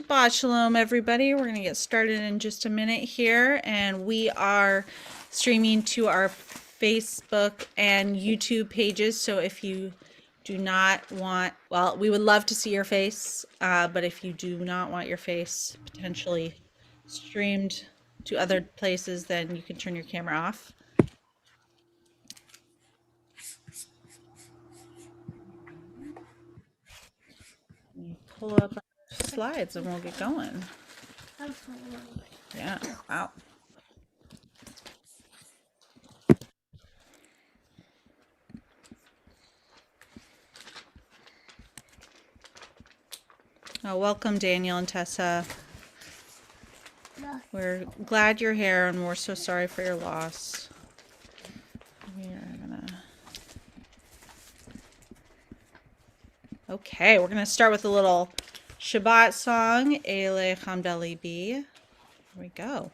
Shabbat Shalom, everybody. We're going to get started in just a minute here, and we are streaming to our Facebook and YouTube pages. So if you do not want, well, we would love to see your face, but if you do not want your face potentially streamed to other places, then you can turn your camera off. Pull up our slides and we'll get going. Yeah, wow. Oh, welcome, Daniel and Tessa. We're glad you're here, and we're so sorry for your loss. Okay, we're gonna start with a little Shabbat song, Eile Chamda Libi. Here we go.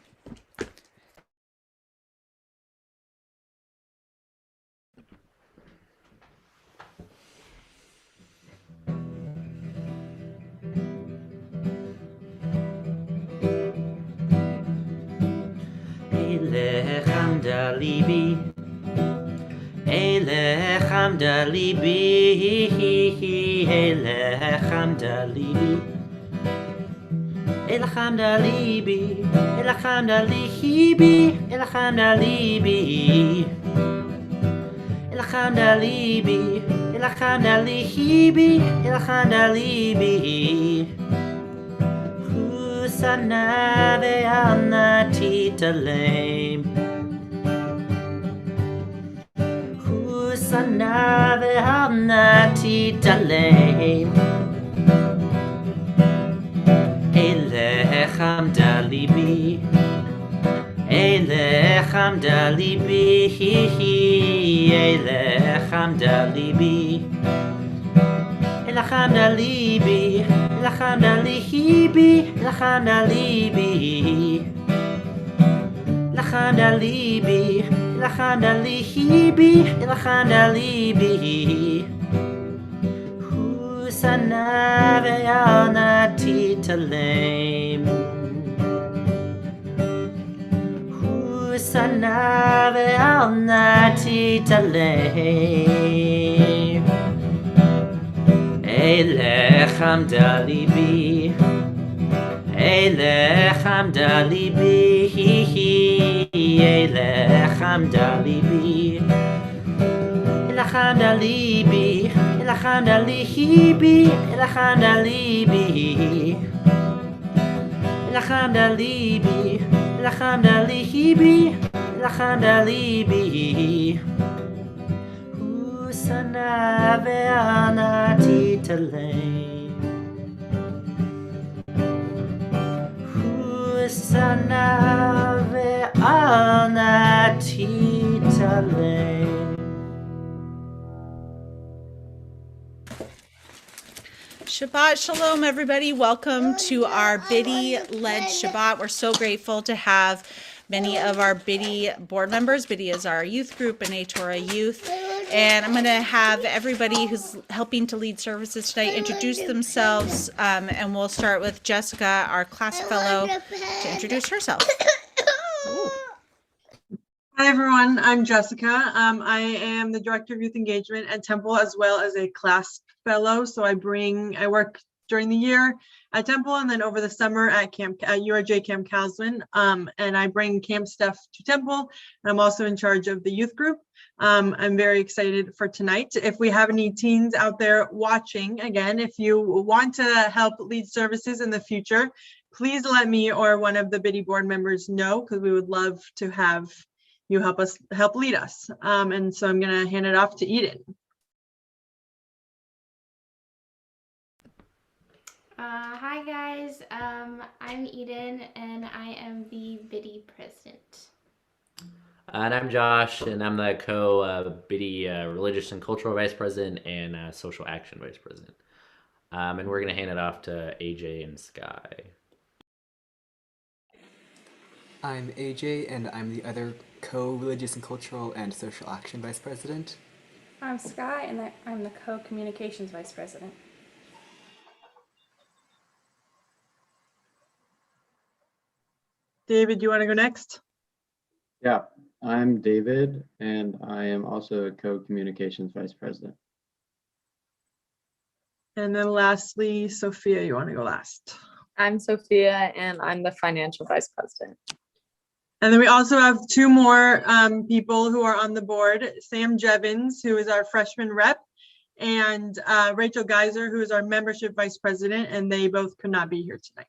Eile Chamda Libi, Eile Chamda Libi, Eile Chamda Libi, Eile Chamda Libi, Eile Chamda Libi, Eile Chamda Libi, Eile Chamda Libi, Eile Chamda Libi, Eile Chamda Libi. Husana ve'alna titalem. Husana ve'alna titalem. Eile chamda libi, Eile chamda libi, Eile chamda libi, Eile chamda libi, Eile chamda libi, Eile chamda libi, Eile chamda libi, Eile chamda libi, Eile chamda libi. Husana ve'alna titalem. Husana ve'alna titalem. Eile chamda libi, Eile chamda libi, Eile chamda libi, Eile chamda libi, Eile chamda libi, Eile chamda libi, Eile chamda libi, Eile chamda libi, Eile chamda libi. Husana ve'alna titalem. Husana ve'alna titalem. Shabbat Shalom, everybody. Welcome to our Biddy-led Shabbat. We're so grateful to have many of our Biddy board members. Biddy is our youth group and Torah youth. And I'm going to have everybody who's helping to lead services tonight introduce themselves. And we'll start with Jessica, our class fellow, to introduce herself. Ooh. Hi, everyone. I'm Jessica. I am the Director of Youth Engagement at Temple as well as a class fellow. So I work during the year at Temple and then over the summer at URJ Camp Caslin. And I bring camp stuff to Temple. And I'm also in charge of the youth group. I'm very excited for tonight. If we have any teens out there watching, again, if you want to help lead services in the future, please let me or one of the Biddy board members know, because we would love to have you help lead us. And so I'm going to hand it off to Eden. Hi guys, I'm Eden and I am the Biddy president. And I'm Josh, and I'm the Biddy Religious and Cultural Vice President and Social Action Vice President. And we're going to hand it off to AJ and Sky. I'm AJ, and I'm the other Co-Religious and Cultural and Social Action Vice President. I'm Sky, and I'm the Co-Communications Vice President. David, you want to go next? Yeah, I'm David, and I am also a co-communications vice president. And then lastly, Sophia, you want to go last? I'm Sophia, and I'm the financial vice president. And then we also have two more people who are on the board, Sam Jevons, who is our freshman rep, and Rachel Geiser, who is our membership vice president, and they both could not be here tonight.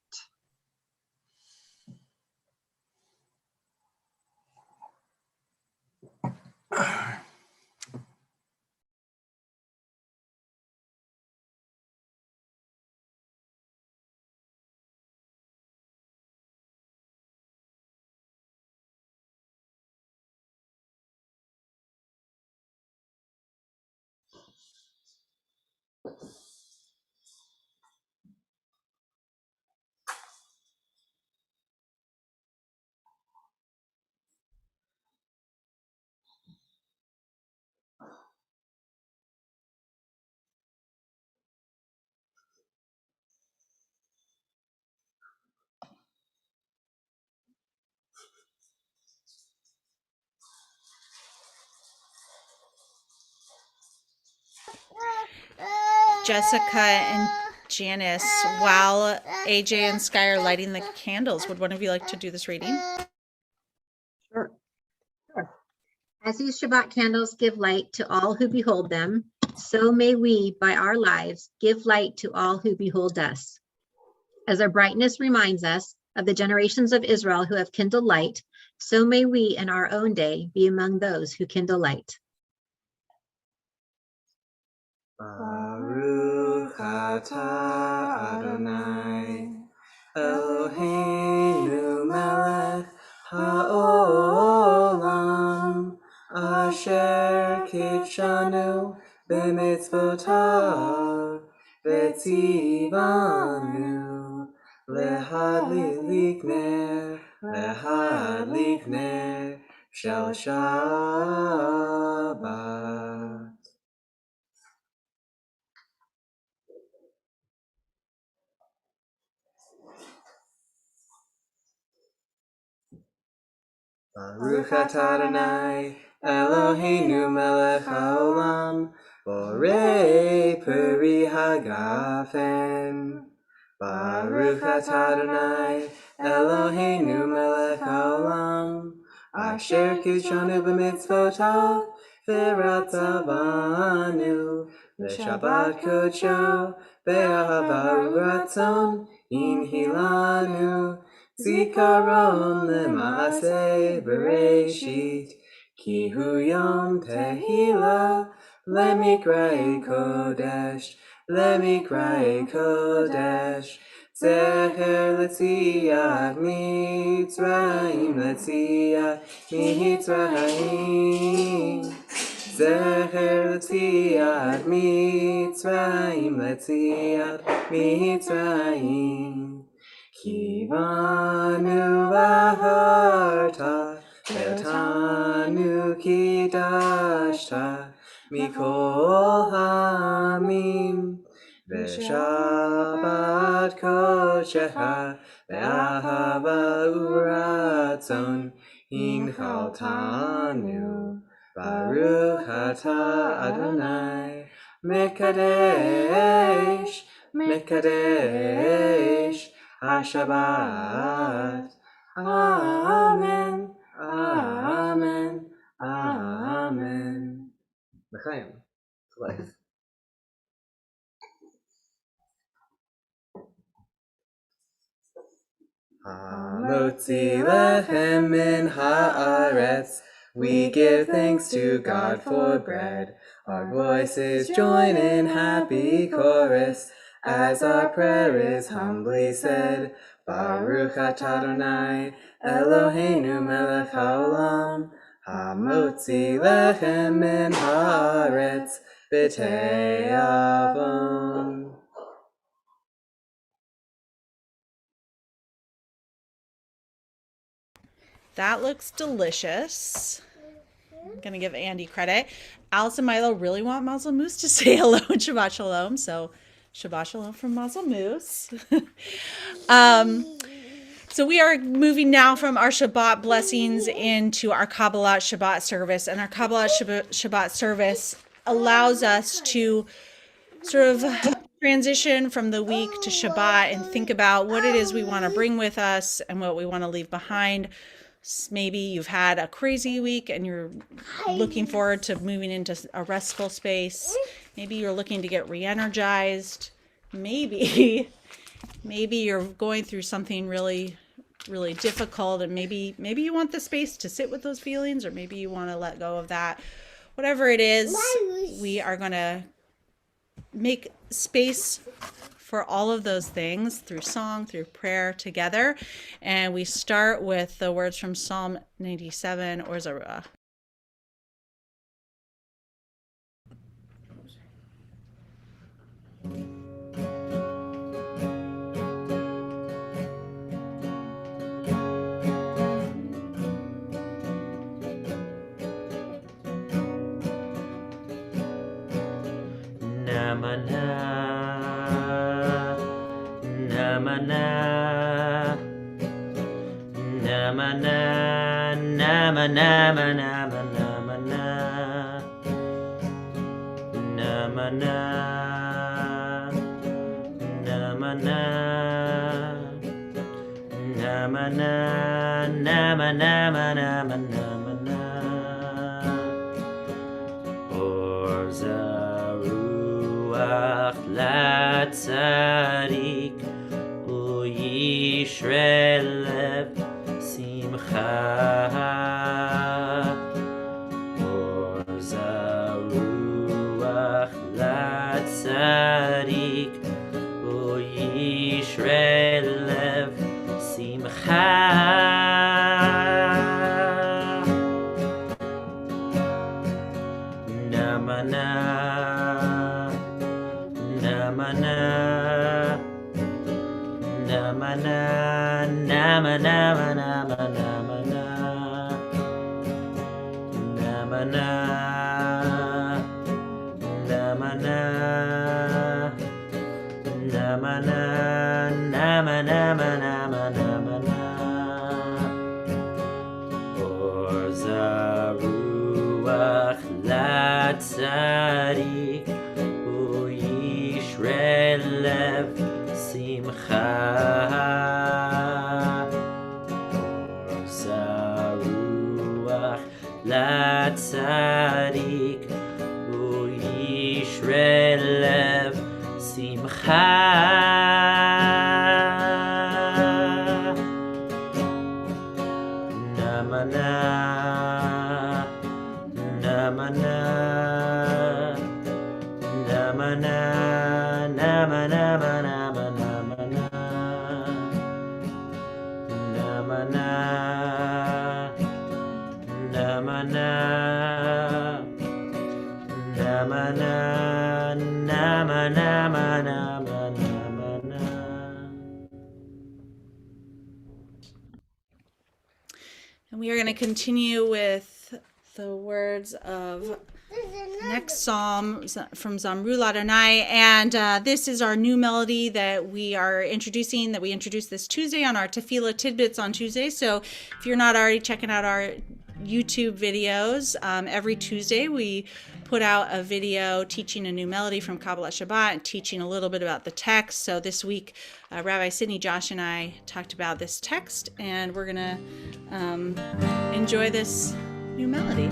Jessica and Janice, while AJ and Sky are lighting the candles, would one of you like to do this reading? Sure. As these Shabbat candles give light to all who behold them, so may we, by our lives, give light to all who behold us. As our brightness reminds us of the generations of Israel who have kindled light, so may we in our own day be among those who kindle light. Baruch atah Adonai Eloheinu melech haolam asher kitshanu b'mitzvotav v'tzivanu lehadlik ner shel Shabbat. Baruch atah Adonai Eloheinu melech haolam borei peri hagafen. Baruch atah Adonai Eloheinu melech haolam asher kidshanu b'mitzvotav v'ratzavanu l'shabbat kodsho be'ahava u'ratzon inhilanu Zikaron lema'aseh bereshit, ki hu yom tehila lemikrae kodesh, zecher letziat mitzrayim, zecher letziat mitzrayim. Kivanu vaharta, ve'otanu kidashta, mikol hamim, ve'shabbat kodshecha, ve'ahava u'ratzon, hinchaltanu, Baruch atah Adonai, Mekadesh, HaShabbat. Amen, amen, amen. L'chaim, to life. Hamotzi lechem min haaretz. We give thanks to God for bread. Our voices join in happy chorus as our prayer is humbly said. Baruch atah Adonai Eloheinu melech haolam hamotzi lechem min haaretz b'te'avon. That looks delicious. I'm going to give Andy credit. Alice and Milo really want Mazel Moose to say hello and Shabbat Shalom. So Shabbat Shalom from Mazel Moose. So we are moving now from our Shabbat blessings into our Kabbalat Shabbat service. And our Kabbalat Shabbat service allows us to sort of transition from the week to Shabbat and think about what it is we want to bring with us and what we want to leave behind. Maybe you've had a crazy week and you're looking forward to moving into a restful space. Maybe you're looking to get re-energized. Maybe you're going through something really difficult, and maybe you want the space to sit with those feelings, or maybe you want to let go of that. Whatever it is, we are going to make space for all of those things through song, through prayer together. And we start with the words from Psalm 97, or Zaruah. Or Zaruach Latzadik Uyishrelev Simcha. Or Zaruach Latzadik Uyishrelev Simcha. Or Zaruach Latzadik Uyishrelev Simcha. Or Zaruach Latzadik Uyishrelev Simcha. And we are going to continue with the words of next psalm from Zamru Ladonai. And this is our new melody that we are introducing, that we introduced this Tuesday on our Tefillah Tidbits on Tuesday. So if you're not already checking out our YouTube videos, every Tuesday we put out a video teaching a new melody from Kabbalat Shabbat and teaching a little bit about the text. So this week, Rabbi Sidney, Josh, and I talked about this text, and we're going to enjoy this new melody.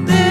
There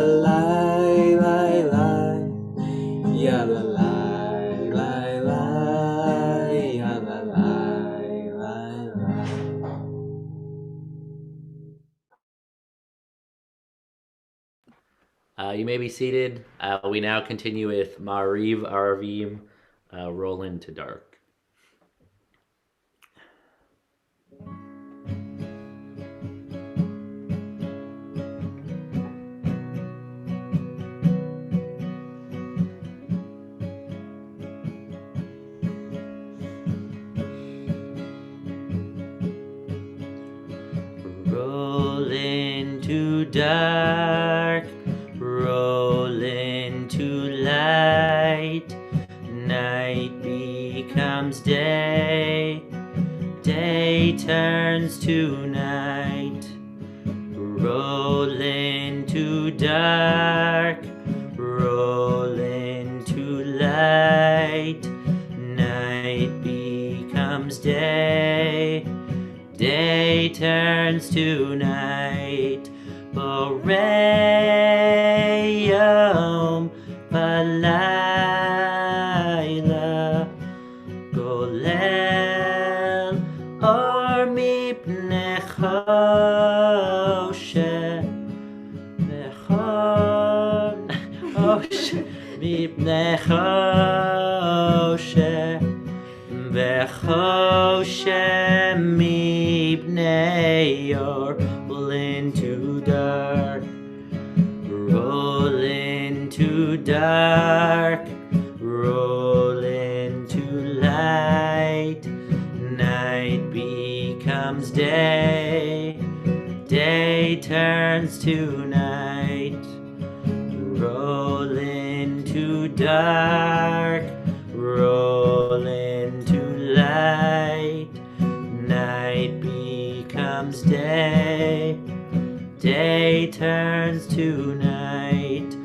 You may be seated. We now continue with Ma'ariv Arvim, Roll into Dark. Roll into dark, roll into light. Night becomes day, day turns to night. Roll into dark, roll into light. Night becomes day, day turns to night. Boreyom balayla golel or mipnei choshe mipnei choshe v'choshe mipnei or. Roll into dark, roll into dark, roll into light. Night becomes day, day turns to night. Roll into dark, roll into light. Night becomes day, day turns to night.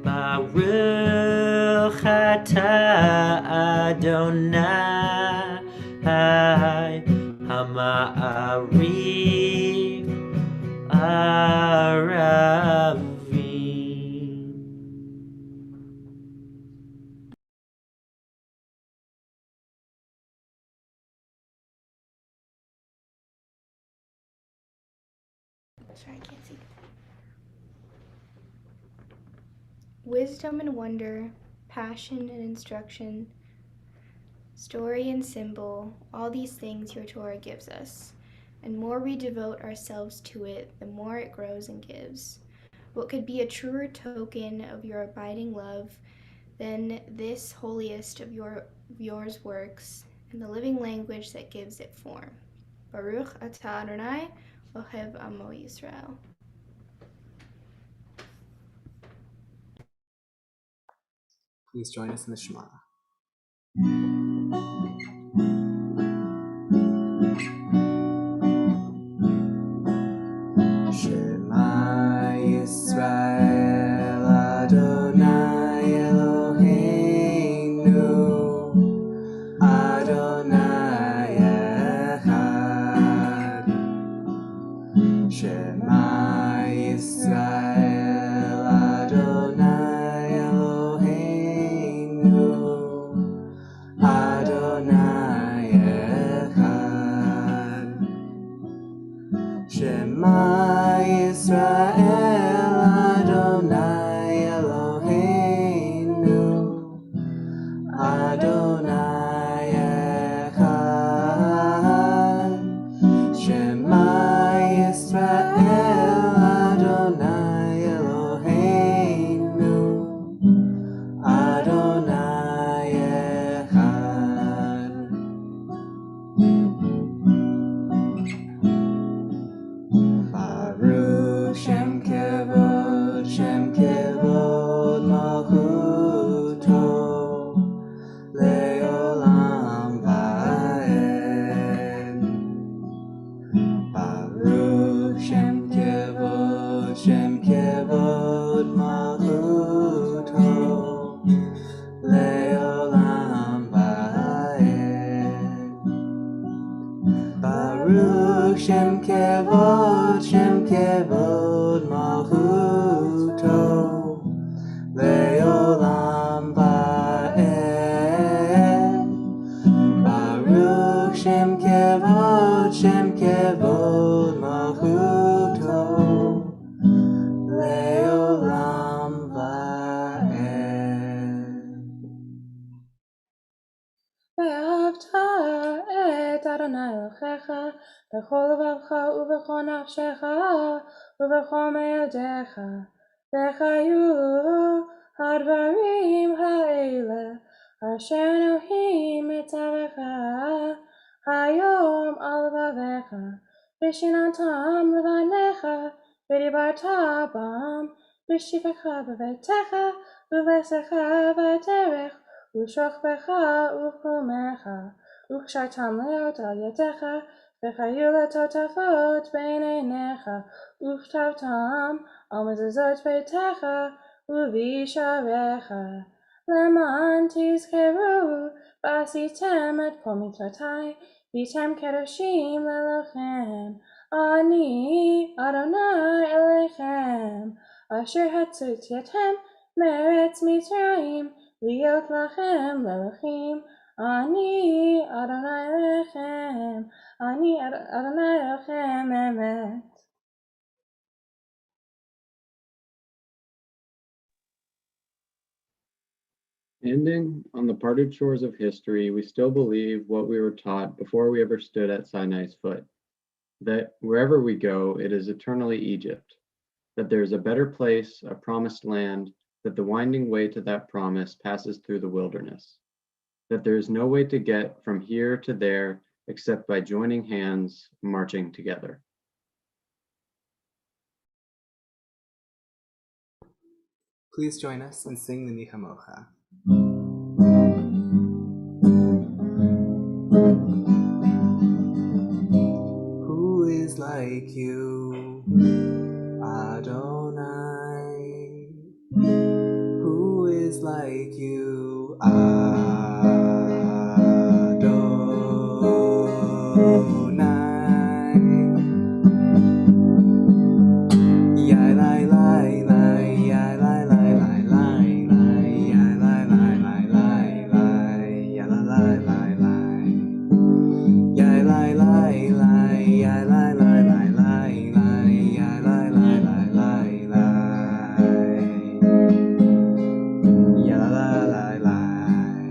Baruch atah Adonai Hama'ariv Aravim. Sorry, I can't see. Wisdom and wonder, passion and instruction, story and symbol, all these things your Torah gives us. And more we devote ourselves to it, the more it grows and gives. What could be a truer token of your abiding love than this holiest of yours works, and the living language that gives it form? Baruch atah Adonai, Ohev Amo Yisrael. Please join us in the Shema. Shema Yisrael Adonai Eloheinu Adonai Echad. Shema Yisrael Adonai Eloheinu Adonai Echad. Shema Yisrael Adonai Eloheinu Adonai Echad. Shema Yisrael Adonai Eloheinu Adonai Echad. Baruch Shem Kevod Malchuto Leolam Vaed. Baruch לבבך, בכל לבבך ובכל נפשך, ובכל מאודיך, וחיו הדברים האלה, אשר אלוהים מצווך היום על לבביך, ושיננתם לבניך, ודיברת בם, בשבתך בביתך, ובלשכה בדרך, ושוכבך ובחומך, וקשרתם להיות על ידיך, וחיו לטוטפות בין עיניך, וכתבתם על מזוזות ביתך ובשעריך, למען תזכרו ועשיתם את כל מצוותיי, והייתם קדושים לאלוהיכם. אני אדוני אלוהיכם, אשר הוצאתיכם מארץ מצרים, להיות לכם לאלוהים. אני אדוני אלוהיכם, אני אדוני אלוהיכם אמת. Standing on the parted shores of history, we still believe what we were taught before we ever stood at Sinai's foot, that wherever we go, it is eternally Egypt, that there is a better place, a promised land, that the winding way to that promise passes through the wilderness, that there is no way to get from here to there except by joining hands, marching together. Please join us and sing the Mi Chamocha. Who is like you, Adonai? Who is like you, Adonai? Ya lai lai lai, ya lai lai lai lai lai, ya lai lai lai lai lai, ya lai lai lai lai, ya lai lai lai, ya lai lai lai lai lai, ya lai lai lai lai lai, ya lai lai lai.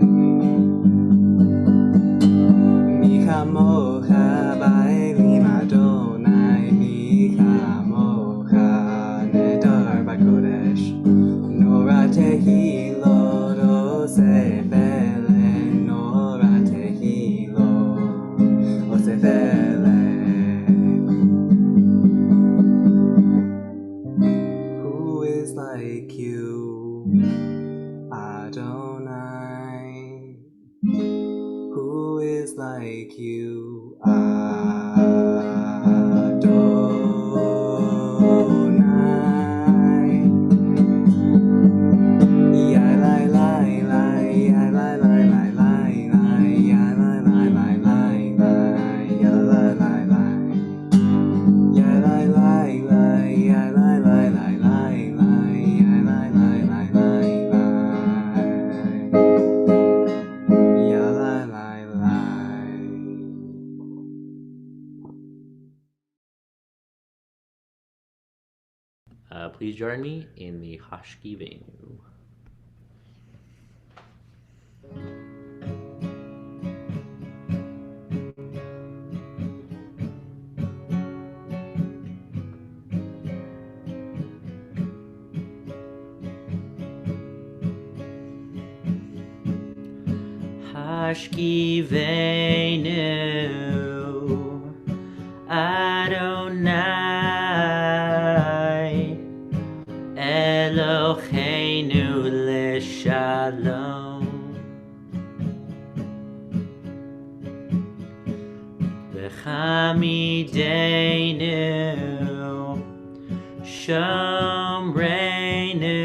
Mi chamocha ba'elim Adonai, mi chamocha nedar b'kodesh, nora tehilot osef elen, nora tehilot osef elen. Who is like you, Adonai? Who is like you, Adonai? Ya lai lai lai, ya lai lai lai lai lai, ya lai lai lai lai lai, ya lai lai lai, ya lai lai lai, ya lai lai lai lai lai, ya lai lai lai lai lai, ya lai lai lai. Please join me in the Hashkivenu. Hashkivenu Adonai Eloheinu leshalom V'chamidenu Shomreinu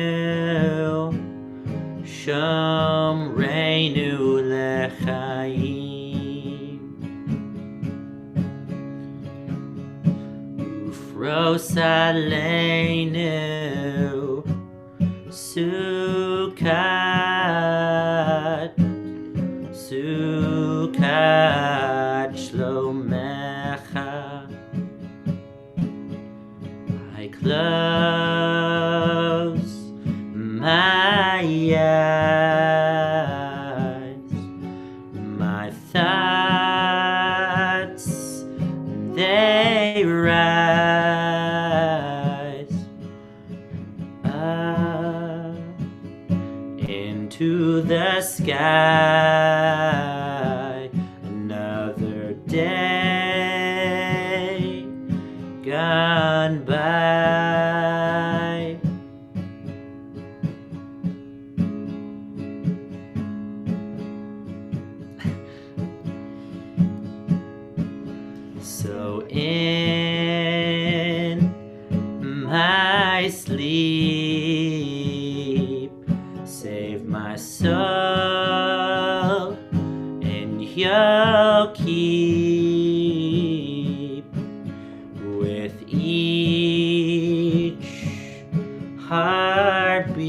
Shomreinu lechaim Ufros aleinu Sukkot Sukkot shlomecha I close my eyes, my thoughts rise up into the sky. Another day gone by. So in my sleep, save my soul, and you'll keep with each heartbeat.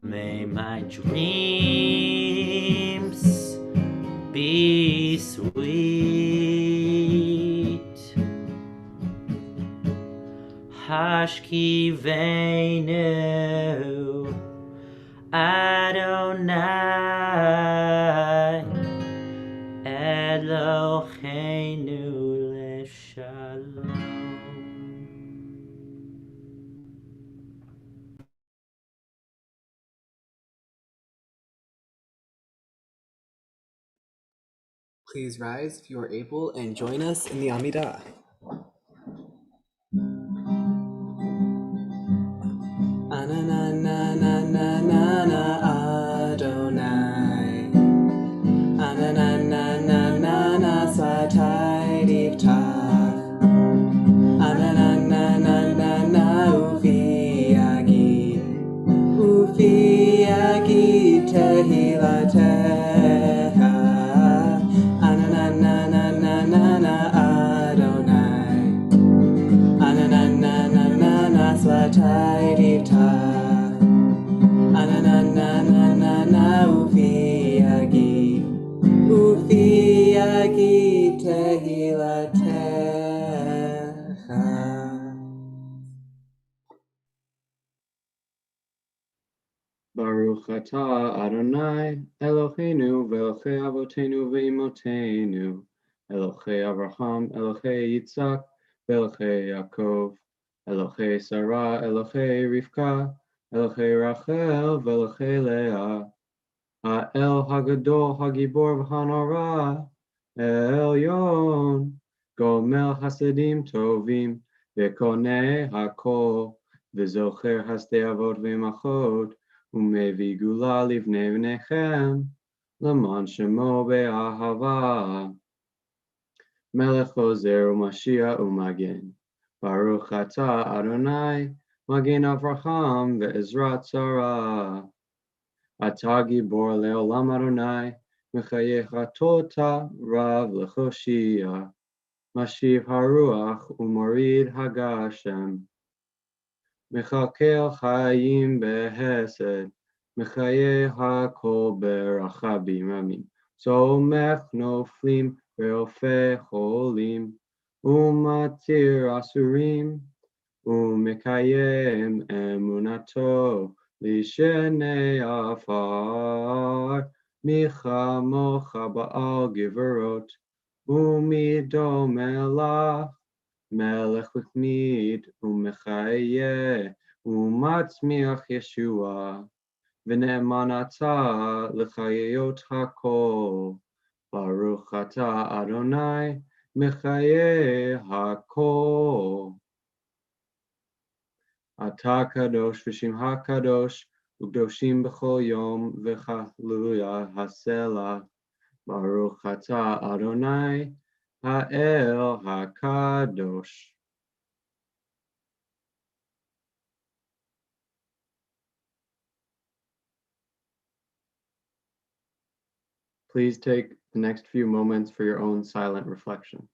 May my dreams be sweet. Hashkivenu Adonai Eloheinu leshalom. Please rise if you are able and join us in the Amidah. Anananananana Adonai. Anananananana Satai Diftach. Anananananana Ufi Yagid. Ufi Yagid Tehilatecha. Anananananana Adonai. Anananananana Satai Diftach. Anananananana Ufi Yagid. Ufi Yagid Tehilatecha. Baruch atah Adonai Eloheinu ve'Elokei Avotenu ve'Imotenu Elokei Avraham Elokei Yitzhak ve'Elokei Yaakov Elokei Sarah Elokei Rivka Elokei Rachel ve'Elokei Leah Ha'el Hagadol Hagibor v'Hanora Elyon Gomel Hasadim Tovim ve'Konei Hakol ve'Zocher Hasdei Avot ve'Machot Umevi gula livnei v'nechem, l'man shemo be'ahava. Melech ozer u'mashiach u'magen. Baruch atah Adonai, magen Avraham ve'ezrat Sarah. Atah gibor le'olam Adonai, mechayecha tota rav lechoshia. Mashiv haruach u'morid hagashem. Mechakel chayim behesed, mechaye hakol berachabim, amin. Somech noflim ve'ofe cholim, umatir asurim, umekayem emunato lishenei afar, michamocha ba'al giverot, umidomelach, Melech L'chmid u'mechayeh u'matzmiach Yeshua v'ne'eman atah l'chayot hakol Baruch atah Adonai mechayeh hakol Atah kadosh v'shim hakadosh u'kdoshim b'chol yom v'chaleluya haselah Baruch atah Adonai ha'el hakadosh. Please take the next few moments for your own silent reflection.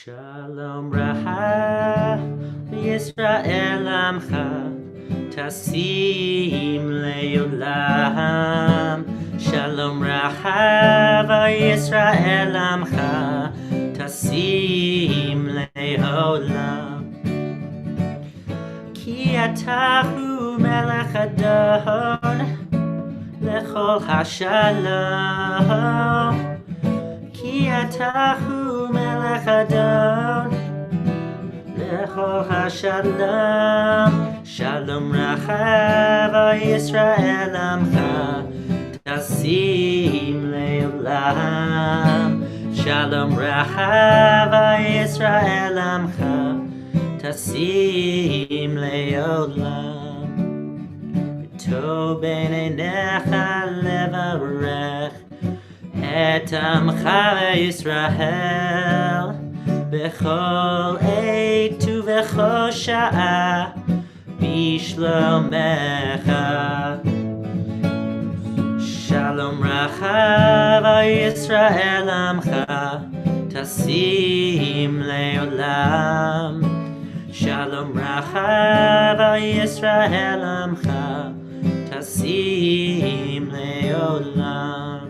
Shalom Raha Yisrael Amcha Tasim Leolam. Shalom Raha Yisrael Amcha Tasim Leolam. Ki atahu melech adon lechol hashalom. Ki atahu melech adon lechol hashalom. Shalom rachav Yisrael amcha tasim leolam. Shalom rachav Yisrael amcha tasim leolam. V'tov b'neinecha levarech et amcha Yisrael b'chol עת ובכל שעה בשלומך. Shalom rachav Yisrael amcha tasim leolam. Shalom rachav Yisrael amcha tasim leolam.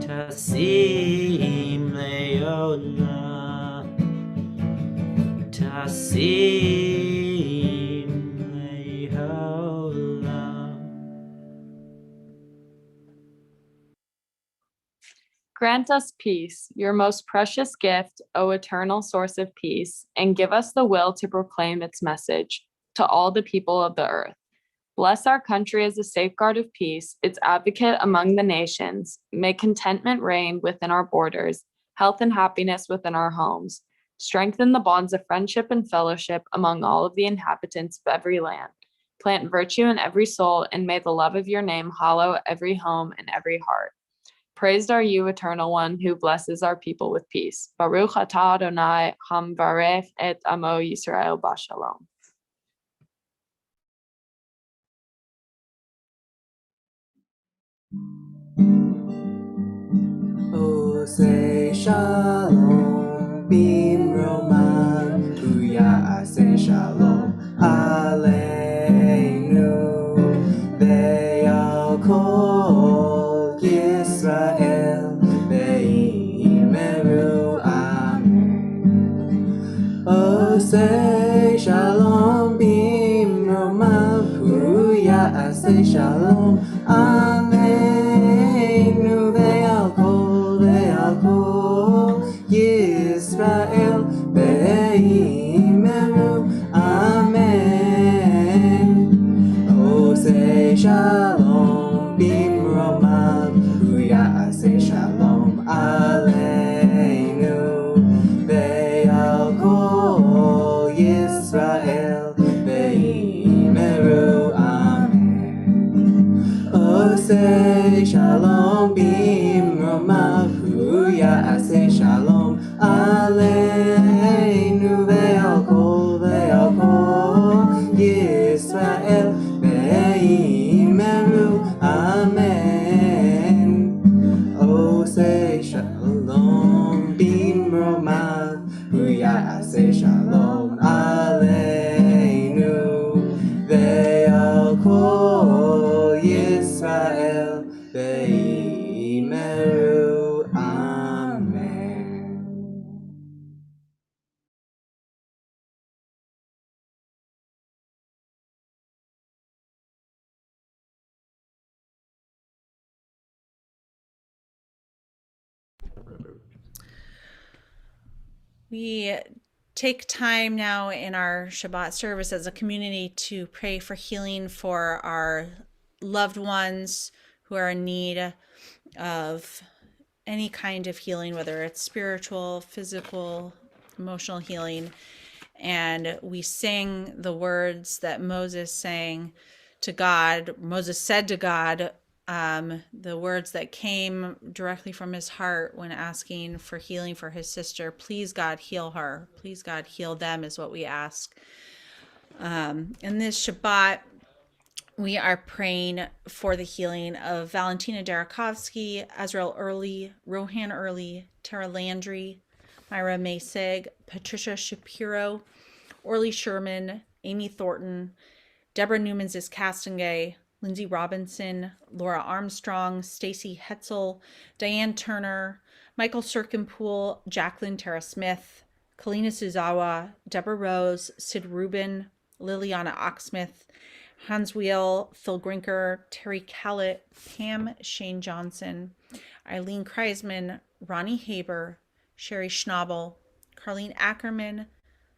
Tasim leolam. Tasim leolam. Grant us peace, your most precious gift, O eternal source of peace, and give us the will to proclaim its message to all the people of the earth. Bless our country as a safeguard of peace, its advocate among the nations. May contentment reign within our borders, health and happiness within our homes. Strengthen the bonds of friendship and fellowship among all of the inhabitants of every land. Plant virtue in every soul, and may the love of your name hallow every home and every heart. Praised are you, Eternal One, who blesses our people with peace. Baruch atah Adonai, hamvarech et amo Yisrael b'shalom. Say shalom bimroman Uya say shalom aleinu Ve'al kol Yisrael ve'imeru amen. Oh say shalom bimroman Uya say shalom aleinu Ve'al kol Yisrael ve'imeru amen. Oh say shalom bimromav Uya say shalom aleinu Ve'al kol Yisrael ve'imeru amen. Oh say shalom bimromav Uya say shalom aleinu Ve'al kol Yisrael ve'imeru amen. Oh say shalom bimromav Uya say shalom aleinu Ve'al kol Yisrael ve'imeru amen. We take time now in our Shabbat service as a community to pray for healing for our loved ones who are in need of any kind of healing, whether it's spiritual, physical, emotional healing. And we sing the words that Moses sang to God. Moses said to God, the words that came directly from his heart when asking for healing for his sister. Please, God, heal her. Please, God, heal them is what we ask. In this Shabbat, we are praying for the healing of Valentina Darakovsky, Azrael Early, Rohan Early, Tara Landry, Myra Masig, Patricia Shapiro, Orly Sherman, Amy Thornton, Deborah Newmans is Castengay, Lindsay Robinson, Laura Armstrong, Stacy Hetzel, Diane Turner, Michael Serkinpool, Jacqueline Tara Smith, Kalina Suzawa, Deborah Rose, Sid Rubin, Liliana Oxsmith, Hans Wheel, Phil Grinker, Terry Callett, Pam Shane Johnson, Eileen Kreisman, Ronnie Haber, Sherry Schnabel, Carlene Ackerman,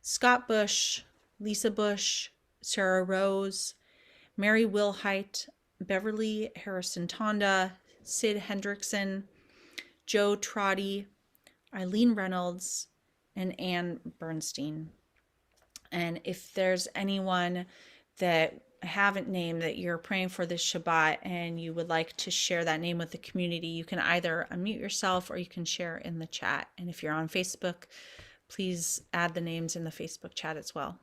Scott Bush, Lisa Bush, Sarah Rose, Mary Wilhite, Beverly Harrison Tonda, Sid Hendrickson, Joe Trotty, Eileen Reynolds, and Ann Bernstein. And if there's anyone that I haven't named that you're praying for this Shabbat and you would like to share that name with the community, you can either unmute yourself or you can share in the chat. And if you're on Facebook, please add the names in the Facebook chat as well.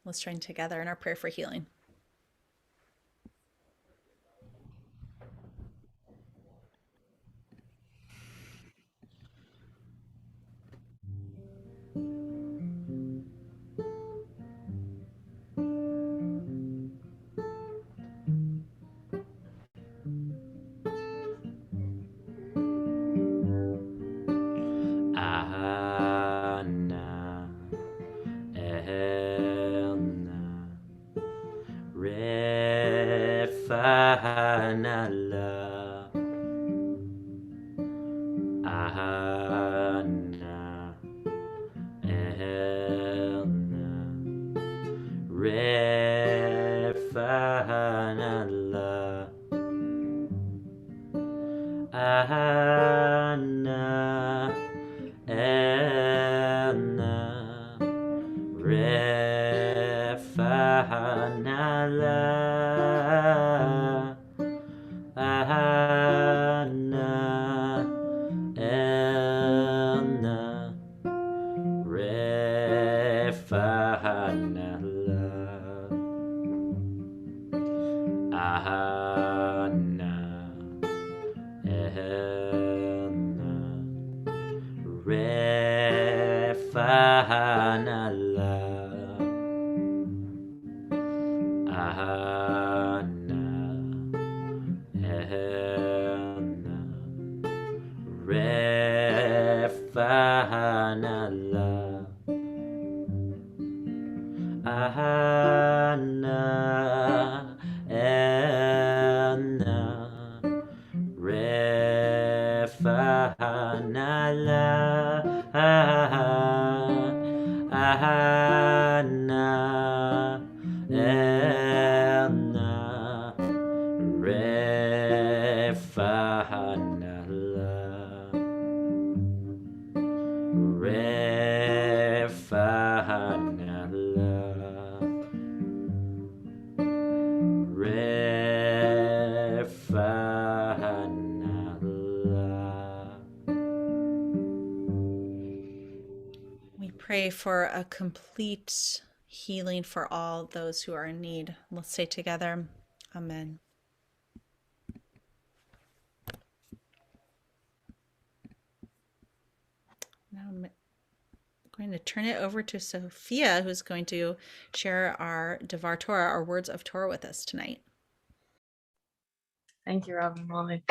Let's join together in our prayer for healing. Anna, Elna, Refanala, Anna, Elna, Refanala, Anna, Elna, Refanala, Anna, Elna, Refanala, Anna, Elna, Refanala, Anna, Elna, Refanala, Anna, Elna, Refanala, Anna, Elna, Refanala, Refanala, Refanala. We pray for a complete healing for all those who are in need. Let's say together, Amen. Now I'm going to turn it over to Sophia, who's going to share our Devar Torah, our words of Torah with us tonight. Thank you, Robin Molly.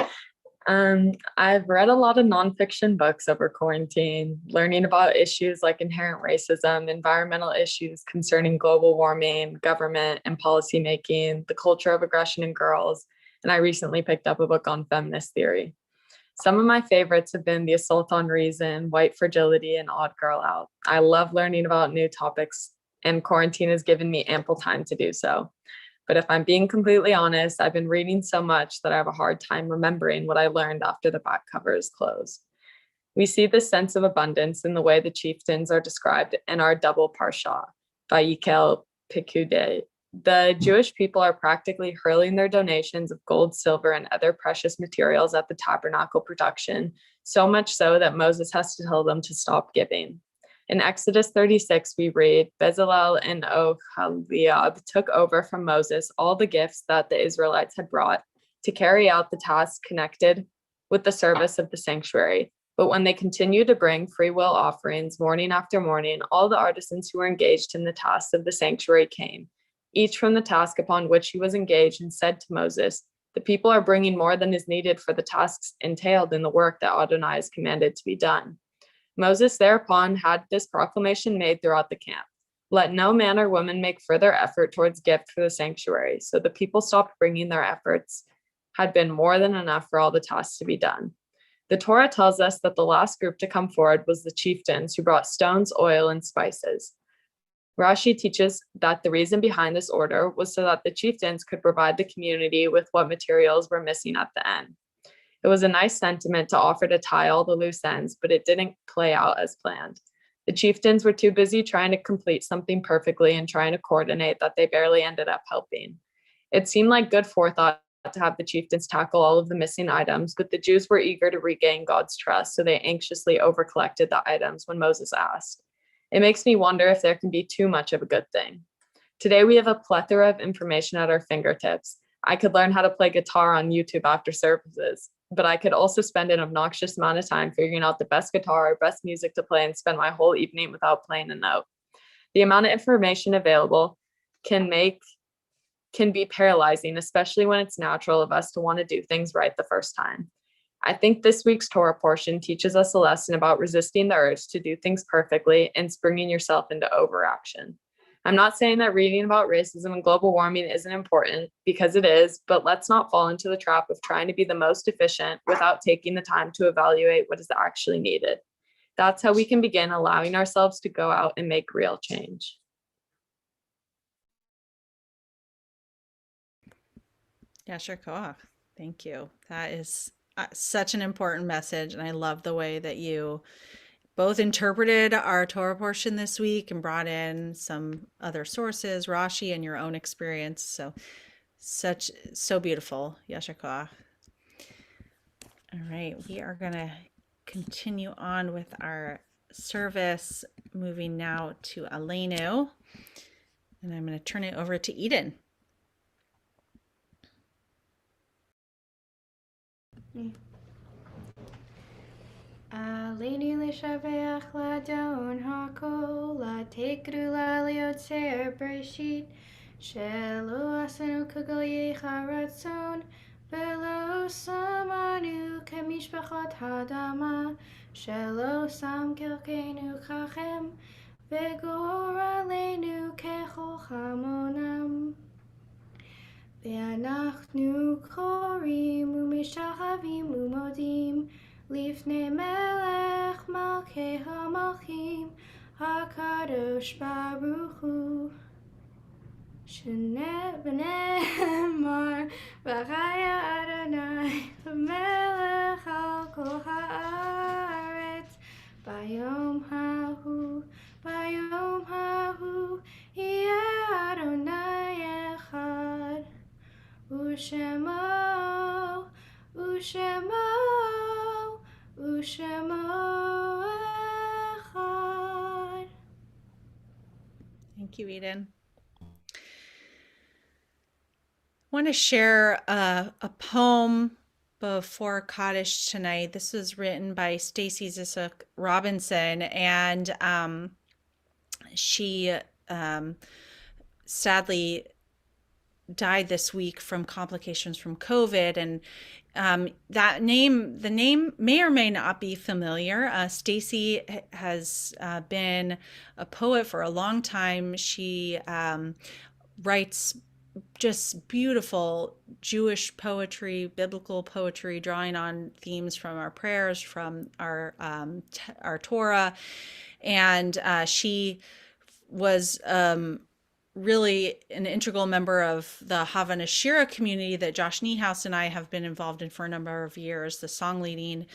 I've read a lot of nonfiction books over quarantine, learning about issues like inherent racism, environmental issues concerning global warming, government and policymaking, the culture of aggression in girls, and I recently picked up a book on feminist theory. Some of my favorites have been The Assault on Reason, White Fragility, and Odd Girl Out. I love learning about new topics, and quarantine has given me ample time to do so. But if I'm being completely honest, I've been reading so much that I have a hard time remembering what I learned after the back cover is closed. We see this sense of abundance in the way the chieftains are described in our double parsha, Vayikel Pekudei. The Jewish people are practically hurling their donations of gold, silver, and other precious materials at the tabernacle production, so much so that Moses has to tell them to stop giving. In Exodus 36, we read, Bezalel and Oholiab took over from Moses all the gifts that the Israelites had brought to carry out the tasks connected with the service of the sanctuary. But when they continued to bring free will offerings morning after morning, all the artisans who were engaged in the tasks of the sanctuary came, each from the task upon which he was engaged, and said to Moses, the people are bringing more than is needed for the tasks entailed in the work that Adonai has commanded to be done. Moses thereupon had this proclamation made throughout the camp. Let no man or woman make further effort towards gift for the sanctuary. So the people stopped bringing their efforts, had been more than enough for all the tasks to be done. The Torah tells us that the last group to come forward was the chieftains who brought stones, oil, and spices. Rashi teaches that the reason behind this order was so that the chieftains could provide the community with what materials were missing at the end. It was a nice sentiment to offer to tie all the loose ends, but it didn't play out as planned. The chieftains were too busy trying to complete something perfectly and trying to coordinate that they barely ended up helping. It seemed like good forethought to have the chieftains tackle all of the missing items, but the Jews were eager to regain God's trust, so they anxiously overcollected the items when Moses asked. It makes me wonder if there can be too much of a good thing. Today we have a plethora of information at our fingertips. I could learn how to play guitar on YouTube after services, but I could also spend an obnoxious amount of time figuring out the best guitar or best music to play and spend my whole evening without playing a note. The amount of information available can be paralyzing, especially when it's natural of us to want to do things right the first time. I think this week's Torah portion teaches us a lesson about resisting the urge to do things perfectly and springing yourself into overaction. I'm not saying that reading about racism and global warming isn't important, because it is, but let's not fall into the trap of trying to be the most efficient without taking the time to evaluate what is actually needed. That's how we can begin allowing ourselves to go out and make real change. Yasher Koach. Thank you. That is such an important message, and I love the way that you both interpreted our Torah portion this week and brought in some other sources, Rashi, and your own experience. So beautiful. Yasher Koach. All right, we are going to continue on with our service, moving now to Aleinu, and I'm going to turn it over to Eden. עלינו לשבח לאדון הכל, לתת גדולה ליוצר בראשית, שלא עשינו כגוייך רצון, ולא שמנו כמשפחות האדמה, שלא שם חלקנו ככם, וגורלנו ככל חמונם. ואנחנו קוראים ומשתחווים ומודים לפני מלך מלכי המלכים, הקדוש ברוך הוא. שנאמר וחיה אדוני למלך על כל הארץ, ביום ההוא יהיה אדוני אחד, ושמו אחד. Thank you, Eden. I want to share a poem before Kaddish tonight. This was written by Stacy Zissuk Robinson, and she sadly died this week from complications from COVID. And the name may or may not be familiar. Stacy has been a poet for a long time. She writes just beautiful Jewish poetry, biblical poetry, drawing on themes from our prayers, from our Torah, and she was really an integral member of the Hava Nashira community that Josh Niehaus and I have been involved in for a number of years, the song leading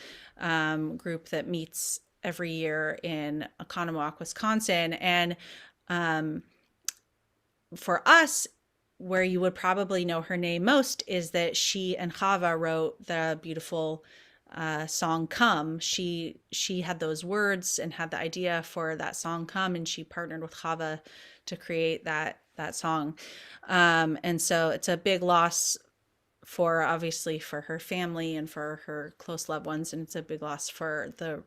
group that meets every year in Oconomowoc, Wisconsin. And for us, where you would probably know her name most is that she and Chava wrote the beautiful song "Come." She had those words and had the idea for that song "Come," and she partnered with Chava to create that song. And so it's a big loss for, obviously, for her family and for her close loved ones, and it's a big loss for the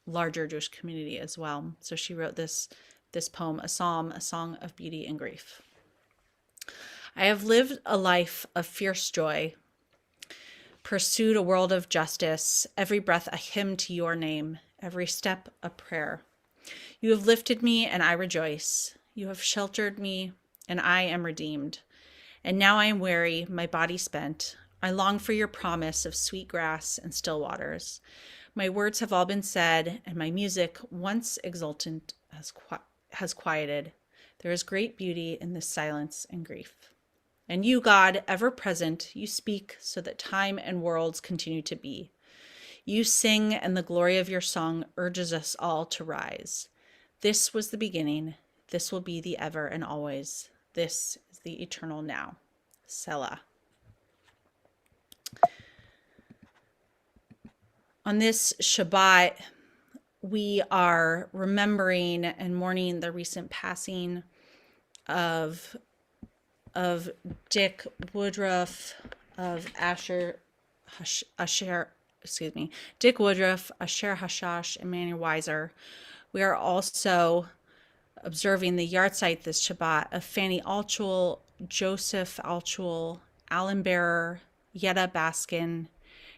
larger Jewish community as well. So she wrote this poem, a psalm, a song of beauty and grief. I have lived a life of fierce joy, pursued a world of justice, every breath a hymn to your name, every step a prayer. You have lifted me and I rejoice. You have sheltered me and I am redeemed. And now I am weary, my body spent. I long for your promise of sweet grass and still waters. My words have all been said, and my music, once exultant, has quieted. There is great beauty in this silence and grief. And you, God, ever present, you speak so that time and worlds continue to be. You sing, and the glory of your song urges us all to rise. This was the beginning. This will be the ever and always. This is the eternal now. Selah. On this Shabbat, we are remembering and mourning the recent passing of Dick Woodruff, of Dick Woodruff, Asher Hashash, and Manuel Weiser. We are also observing the yahrzeit this Shabbat of Fanny Altshuler, Joseph Altshuler, Alan Bearer, Yetta Baskin,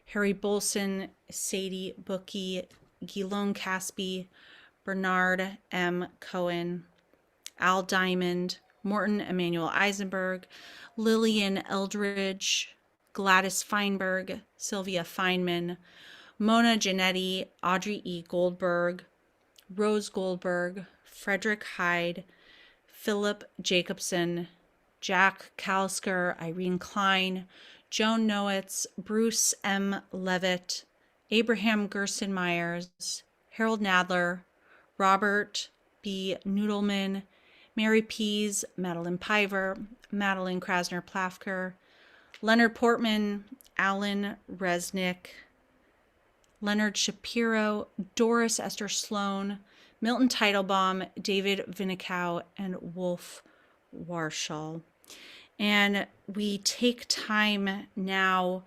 Harry Bolson, Sadie Bookie, Guillaume Caspi, Bernard M. Cohen, Al Diamond, Morton Emanuel Eisenberg, Lillian Eldridge, Gladys Feinberg, Sylvia Feynman, Mona Janetti, Audrey E. Goldberg, Rose Goldberg, Frederick Hyde, Philip Jacobson, Jack Kalsker, Irene Klein, Joan Nowitz, Bruce M. Levitt, Abraham Gerson Myers, Harold Nadler, Robert B. Noodleman, Mary Pease, Madeline Piver, Madeline Krasner-Plafker, Leonard Portman, Alan Resnick, Leonard Shapiro, Doris Esther Sloan, Milton Teitelbaum, David Vinikow, and Wolf Warshall. And we take time now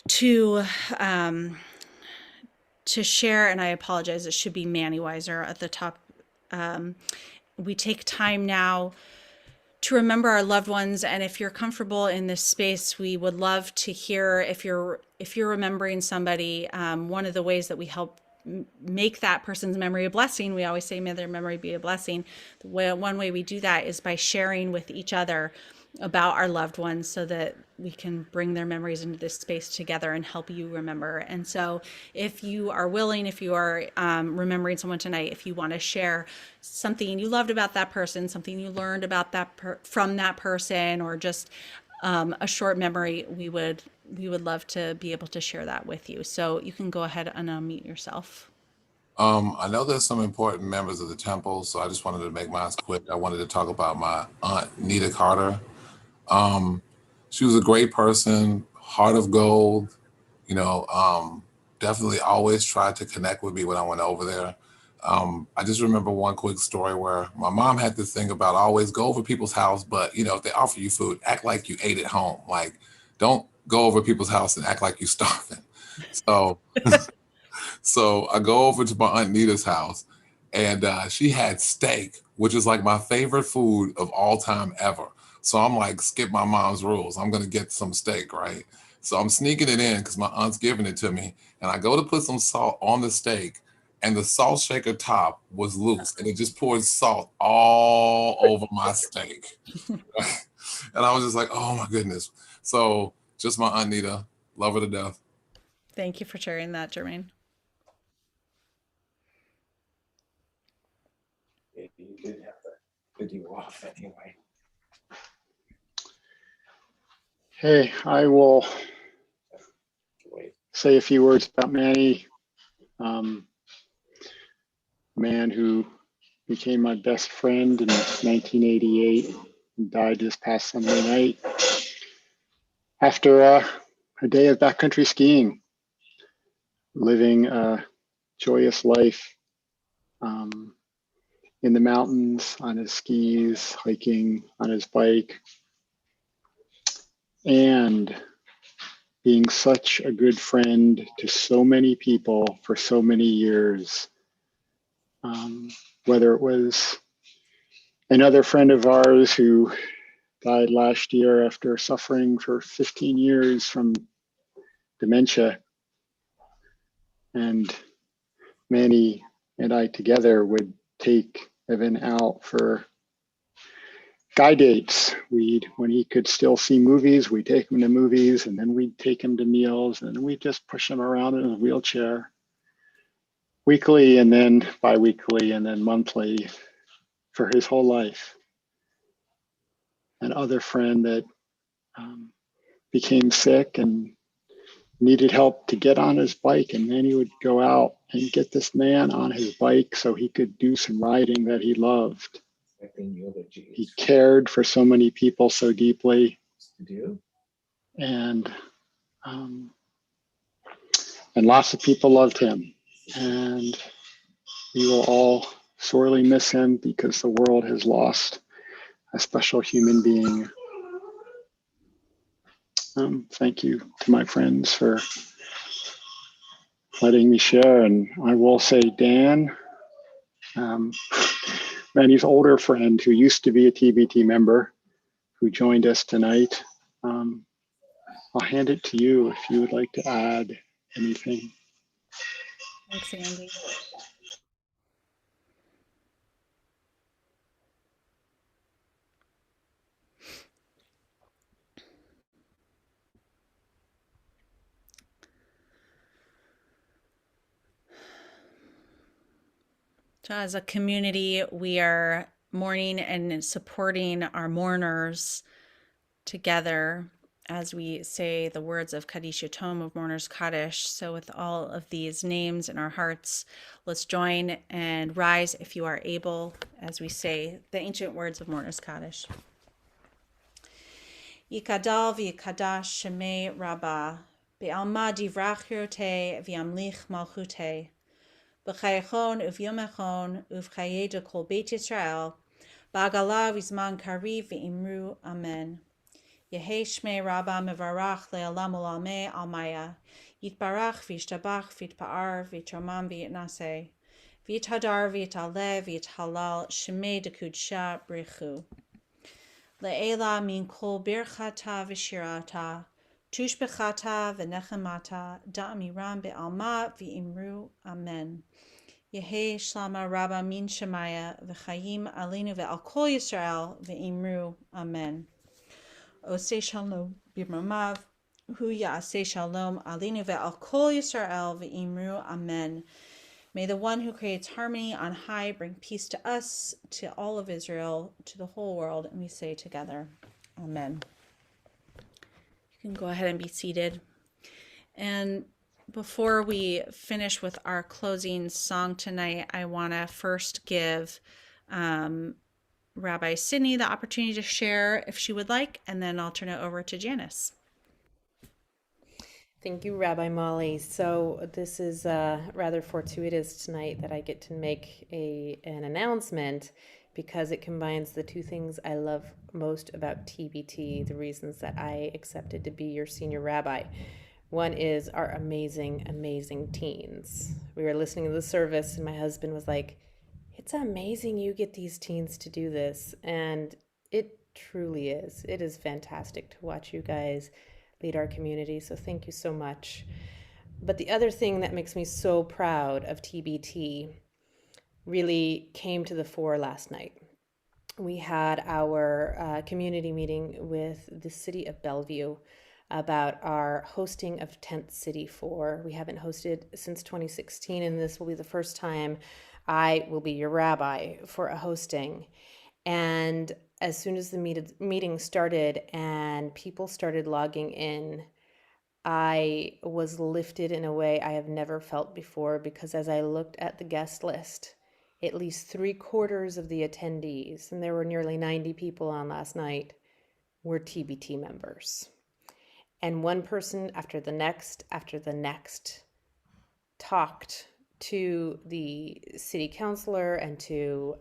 to share, and I apologize, it should be Manny Weiser at the top. We take time now to remember our loved ones, and if you're comfortable in this space, we would love to hear if you're remembering somebody. One of the ways that we help make that person's memory a blessing, we always say, may their memory be a blessing. One way we do that is by sharing with each other about our loved ones so that we can bring their memories into this space together and help you remember. And so if you are willing, if you are remembering someone tonight, if you want to share something you loved about that person, something you learned about from that person, or just a short memory, we would love to be able to share that with you. So you can go ahead and unmute yourself. I know there's some important members of the temple, so I just wanted to make mine quick. I wanted to talk about my aunt, Nita Carter. She was a great person, heart of gold, definitely always tried to connect with me when I went over there. I just remember one quick story where my mom had this thing about always go over people's house, but if they offer you food, act like you ate at home. Like, don't go over people's house and act like you're starving. So, so I go over to my Aunt Nita's house, and she had steak, which is like my favorite food of all time ever. So I'm like, skip my mom's rules. I'm going to get some steak, right? So I'm sneaking it in because my aunt's giving it to me. And I go to put some salt on the steak, and the salt shaker top was loose, and it just poured salt all over my steak. And I was just like, oh my goodness. So just my Aunt Nita, love her to death. Thank you for sharing that, Jermaine. You did have the video off anyway. Hey, I will say a few words about Manny, man who became my best friend in 1988 and died this past Sunday night after a day of backcountry skiing. living a joyous life in the mountains, on his skis, hiking on his bike, and being such a good friend to so many people for so many years. Whether it was another friend of ours who died last year after suffering for 15 years from dementia, and Manny and I together would take Evan out for guy dates. When he could still see movies, we'd take him to movies, and then we'd take him to meals, and then we'd just push him around in a wheelchair weekly, and then bi-weekly, and then monthly for his whole life. Another friend that became sick and needed help to get on his bike, and then he would go out and get this man on his bike so he could do some riding that he loved. He cared for so many people so deeply, and lots of people loved him, and we will all sorely miss him because the world has lost a special human being. Thank you to my friends for letting me share. And I will say, Dan, Manny's older friend who used to be a TBT member, who joined us tonight, I'll hand it to you if you would like to add anything. Thanks, Andy. So as a community, we are mourning and supporting our mourners together as we say the words of Kaddish Yatom of Mourners Kaddish. So with all of these names in our hearts, let's join and rise if you are able as we say the ancient words of Mourners Kaddish. Yikadal v'yikadash shemei Rabbah, be'alma divrach hirotei v'yamlich malchutei, b'chayachon uv'yomechon uv'chaye de kol Beit Yisrael, ba'agala v'zman kariv v'imru amen. Yehi shmei Rabbah mevarach le'olam olamei almaya, yitbarach v'yishtabach v'yitpa'ar v'yitromam v'yitnaseh, v'yithadar v'yitaleh v'yithalal shemei de kudsha brichu. Le'ela min kol birchata v'shirata, tushbechata v'nechemata, da'amiram be'alma v'imru amen. Yehi shlama Rabbah min shemaya v'chayim alinu ve'al kol Yisrael v'imru amen. Oseh shalom b'mamav, hu ya'aseh shalom alinu ve'al kol Yisrael v'imru amen. May the one who creates harmony on high bring peace to us, to all of Israel, to the whole world. And we say together, amen. You can go ahead and be seated. And before we finish with our closing song tonight, I want to first give Rabbi Sydney the opportunity to share if she would like, and then I'll turn it over to Janice. Thank you, Rabbi Molly. So this is rather fortuitous tonight that I get to make an announcement because it combines the two things I love most about TBT, the reasons that I accepted to be your senior rabbi. One is our amazing, amazing teens. We were listening to the service and my husband was like, "It's amazing you get these teens to do this." And it truly is. It is fantastic to watch you guys lead our community, so thank you so much. But the other thing that makes me so proud of TBT really came to the fore last night. We had our community meeting with the city of Bellevue about our hosting of Tent City 4. We haven't hosted since 2016, and this will be the first time I will be your rabbi for a hosting. And as soon as the meeting started and people started logging in, I was lifted in a way I have never felt before, because as I looked at the guest list, at least 3/4 of the attendees, and there were nearly 90 people on last night, were TBT members. And one person after the next talked to the city councilor and to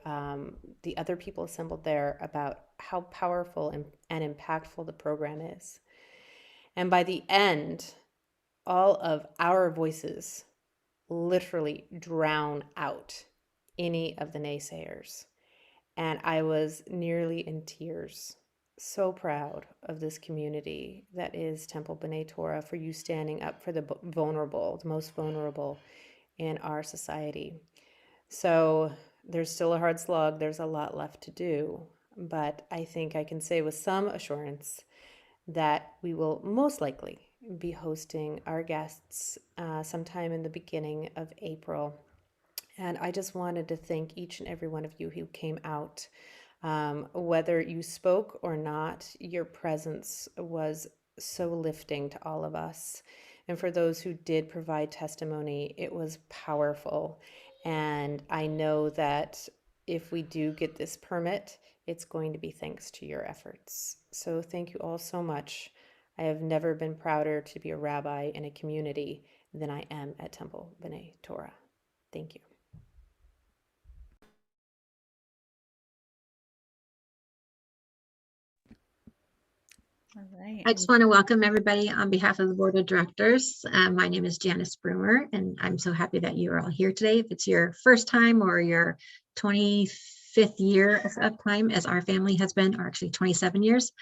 the other people assembled there about how powerful and impactful the program is. And by the end, all of our voices literally drown out any of the naysayers. And I was nearly in tears. So proud of this community that is Temple B'nai Torah, for you standing up for the vulnerable, the most vulnerable in our society. So there's still a hard slog. There's a lot left to do. But I think I can say with some assurance that we will most likely be hosting our guests sometime in the beginning of April. And I just wanted to thank each and every one of you who came out. Whether you spoke or not, your presence was so lifting to all of us. And for those who did provide testimony, it was powerful. And I know that if we do get this permit, it's going to be thanks to your efforts. So thank you all so much. I have never been prouder to be a rabbi in a community than I am at Temple B'nai Torah. Thank you. All right. I just want to welcome everybody on behalf of the board of directors. My name is Janice Broomer, and I'm so happy that you are all here today. If it's your first time or your 25th year of time, as our family has been, or actually 27 years,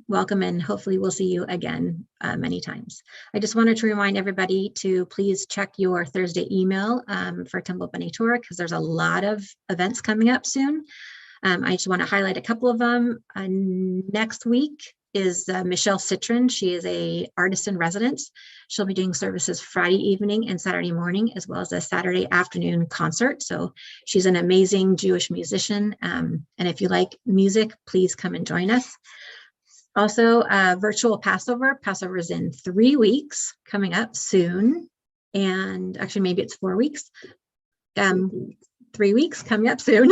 welcome, and hopefully we'll see you again many times. I just wanted to remind everybody to please check your Thursday email for Temple B'nai Torah, because there's a lot of events coming up soon. I just want to highlight a couple of them. Next week is Michelle Citron. She is a artist in residence. She'll be doing services Friday evening and Saturday morning, as well as a Saturday afternoon concert. So she's an amazing Jewish musician. And if you like music, please come and join us. Also, virtual Passover. Passover is in 3 weeks, coming up soon. And actually, maybe it's 4 weeks. 3 weeks coming up soon.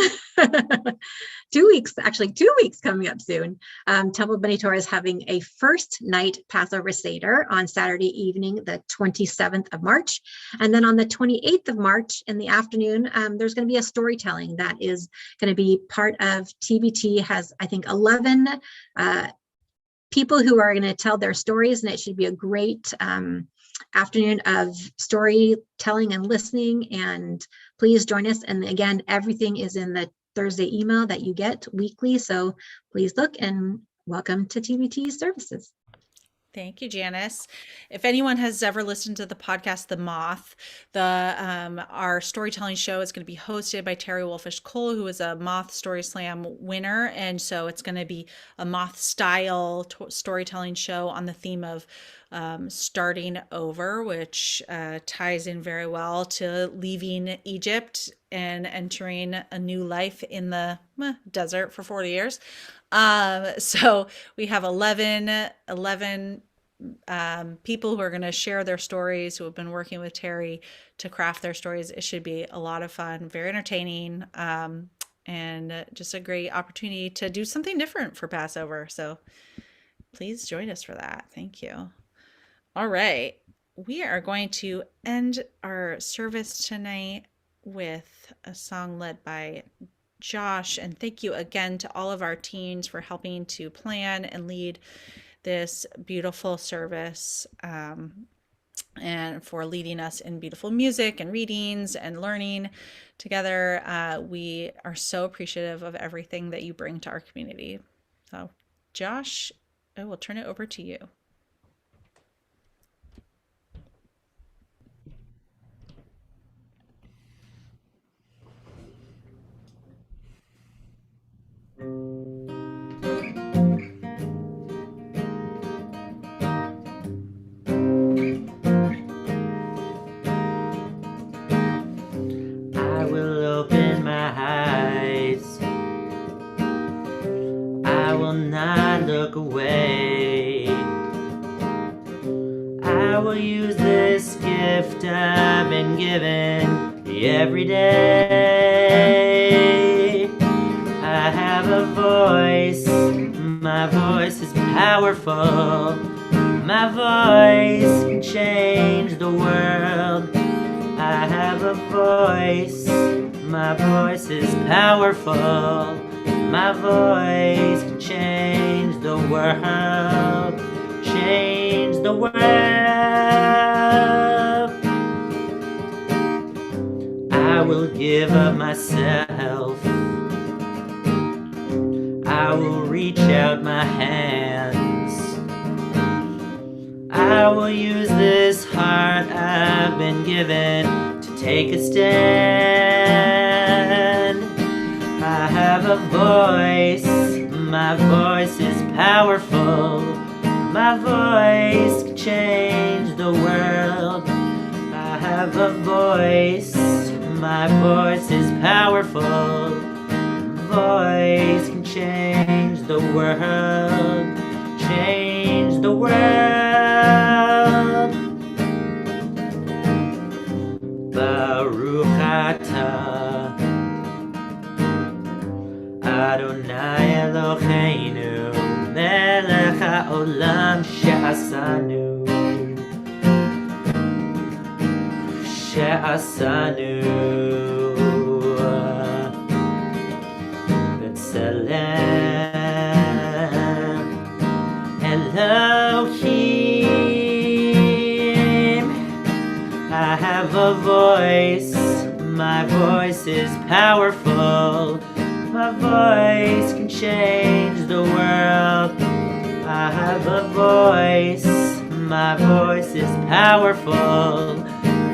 2 weeks, actually 2 weeks coming up soon. Temple B'nai Torah is having a first night Passover Seder on Saturday evening, the 27th of March. And then on the 28th of March in the afternoon, there's going to be a storytelling that is going to be part of TBT, has, I think, 11 people who are going to tell their stories, and it should be a great afternoon of storytelling and listening. And please join us. And again, everything is in the Thursday email that you get weekly. So please look, and welcome to TBT services. Thank you, Janice. If anyone has ever listened to the podcast, The Moth, our storytelling show is going to be hosted by Terry Wolfish Cole, who is a Moth Story Slam winner. And so it's going to be a Moth style storytelling show on the theme of starting over, which ties in very well to leaving Egypt and entering a new life in the desert for 40 years. So we have 11 people who are going to share their stories, who have been working with Terry to craft their stories. It should be a lot of fun, very entertaining, and just a great opportunity to do something different for Passover. So please join us for that. Thank you. All right. We are going to end our service tonight with a song led by Josh. And thank you again to all of our teens for helping to plan and lead this beautiful service, and for leading us in beautiful music and readings and learning together. We are so appreciative of everything that you bring to our community. So, Josh, I will turn it over to you. I will open my eyes. I will not look away. I will use this gift I've been given every day. I have a voice. My voice is powerful. My voice can change the world. I have a voice, my voice is powerful. My voice can change the world, change the world. I will give of myself. I will reach out my hands. I will use this heart I've been given to take a stand. I have a voice, my voice is powerful. My voice can change the world. I have a voice, my voice is powerful. Voice can change the world, change the world. Baruch atah Adonai Eloheinu melech haolam she'asanu B'Tselem Elohim. I have a voice, my voice is powerful. My voice can change the world. I have a voice, my voice is powerful.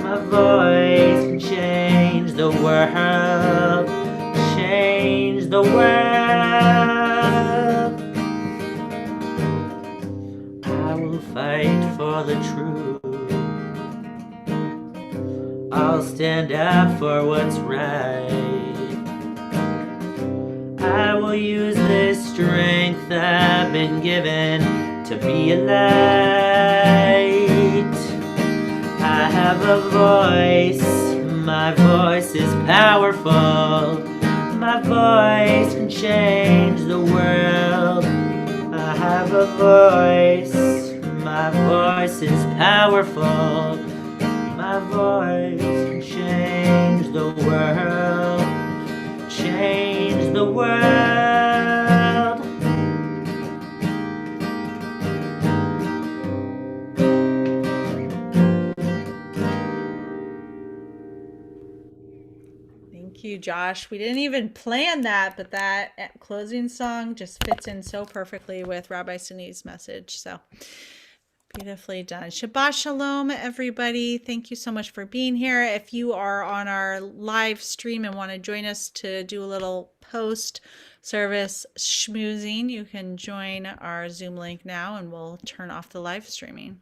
My voice can change the world, change the world. I will fight for the truth. I'll stand up for what's right. I will use this strength I've been given to be a light. I have a voice, my voice is powerful. My voice can change the world. I have a voice, my voice is powerful. My voice can change the world, change the world. Thank you, Josh. We didn't even plan that, but that closing song just fits in so perfectly with Rabbi Sini's message. So beautifully done. Shabbat Shalom, everybody. Thank you so much for being here. If you are on our live stream and want to join us to do a little post-service schmoozing, you can join our Zoom link now and we'll turn off the live streaming.